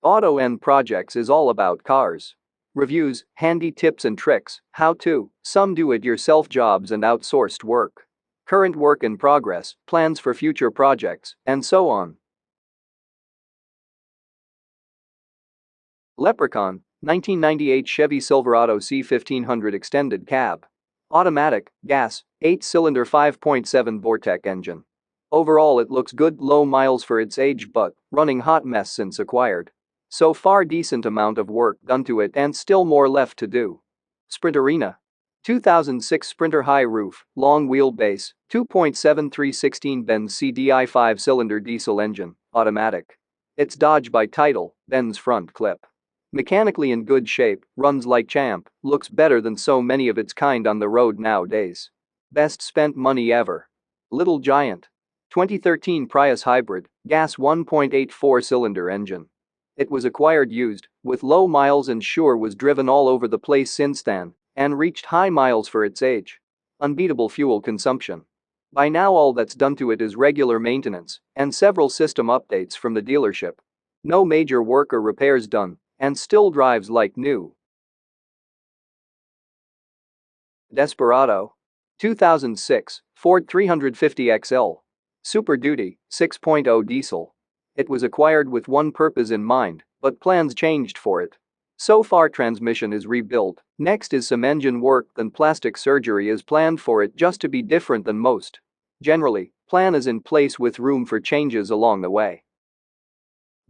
Auto N Projects is all about cars. Reviews, handy tips and tricks, how-to, some do-it-yourself jobs and outsourced work. Current work in progress, plans for future projects, and so on. Leprechaun, 1998 Chevy Silverado C1500 Extended Cab. Automatic, gas, 8-cylinder 5.7 Vortec engine. Overall it looks good, low miles for its age but running hot mess since acquired. So far decent amount of work done to it and still more left to do. Sprinterina. 2006 Sprinter high roof, long wheelbase, 2.7316 Benz CDI 5-cylinder diesel engine, automatic. It's Dodge by title, Benz front clip. Mechanically in good shape, runs like champ, looks better than so many of its kind on the road nowadays. Best spent money ever. Little Giant. 2013 Prius Hybrid, gas 1.84-cylinder engine. It was acquired used, with low miles and sure was driven all over the place since then, and reached high miles for its age. Unbeatable fuel consumption. By now all that's done to it is regular maintenance and several system updates from the dealership. No major work or repairs done, and still drives like new. Desperado. 2006 Ford 350 XL. Super Duty, 6.0 diesel. It was acquired with one purpose in mind, but plans changed for it. So far transmission is rebuilt, next is some engine work, then plastic surgery is planned for it just to be different than most. Generally, plan is in place with room for changes along the way.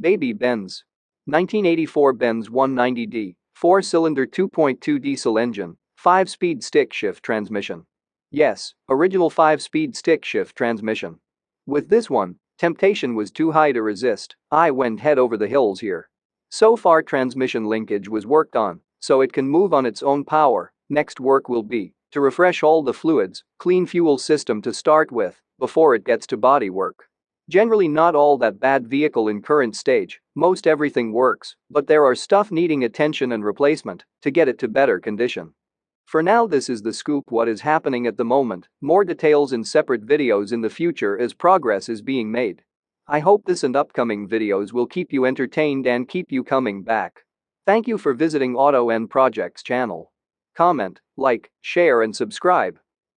Baby Benz. 1984 Benz 190D, 4-cylinder 2.2 diesel engine, 5-speed stick-shift transmission. Yes, original 5-speed stick-shift transmission. With this one, temptation was too high to resist, I went head over the hills here. So far transmission linkage was worked on, so it can move on its own power. Next work will be to refresh all the fluids, clean fuel system to start with, before it gets to body work. Generally not all that bad vehicle in current stage, most everything works, but there are stuff needing attention and replacement to get it to better condition. For now this is the scoop, what is happening at the moment, more details in separate videos in the future as progress is being made. I hope this and upcoming videos will keep you entertained and keep you coming back. Thank you for visiting Auto N Projects channel. Comment, like, share and subscribe.